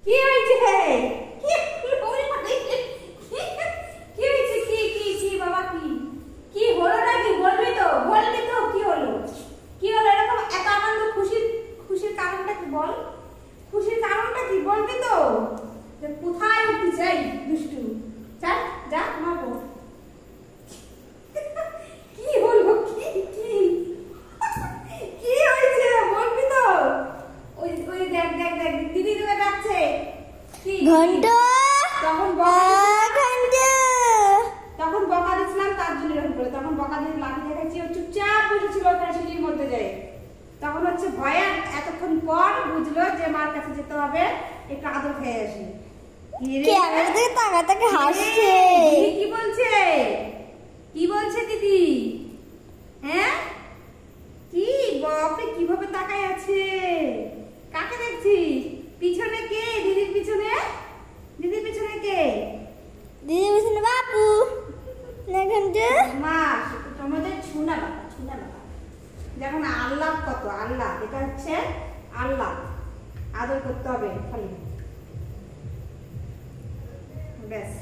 কি হয়েছে? কি ওরে বাবা, কি হয়েছে? কি কি কি বাবা, কি কি হলো নাকি? বলবি তো কি হলো? কি হলো? এরকম এত আনন্দ, খুশির খুশির কারণটা কি বল? খুশির কারণটা কি বলবি তো? কোথায় উঠতে চাই দুষ্টু? চল যা মারবো। কি হলো? কি কি কি হয়েছে বলবি তো? ওই ওই দেখ দেখ দেখ, দিদি তোকে ডাকছে। কি ঘন্টা? তখন ঘন্টা তখন বকা দিছিলাম, তার জন্য এরকম করে। তখন বকা দিয়ে লাঠি দেখাচ্ছি, ও চুপচাপ বসেছিল ওখানে সিঁড়ির মধ্যে যায়। তখন হচ্ছে ভয়ে এতক্ষণ পর বুঝলো যে মার কাছে যেতে হবে, একটু আদর খেয়ে আসি। ক্যামেরা থেকে তাকা তাকা হাসছে। দিদি কি বলছে? কি বলছে দিদি? হ্যাঁ কি বাপরে, কিভাবে তাকায় আছে? কাকে দেখছিস? পিছনে কে? দিদির পিছনে? দিদির পিছনে কে? দিদি বলছেন বাপু না ঘন্টা মা, তোমাদের ছুনা বাবা, ছুনা বাবা। দেখুন আল্লাহ, কত আল্লাহ, এটা হচ্ছে আল্লাহ, আদর করতে হবে খালি, ব্যাস।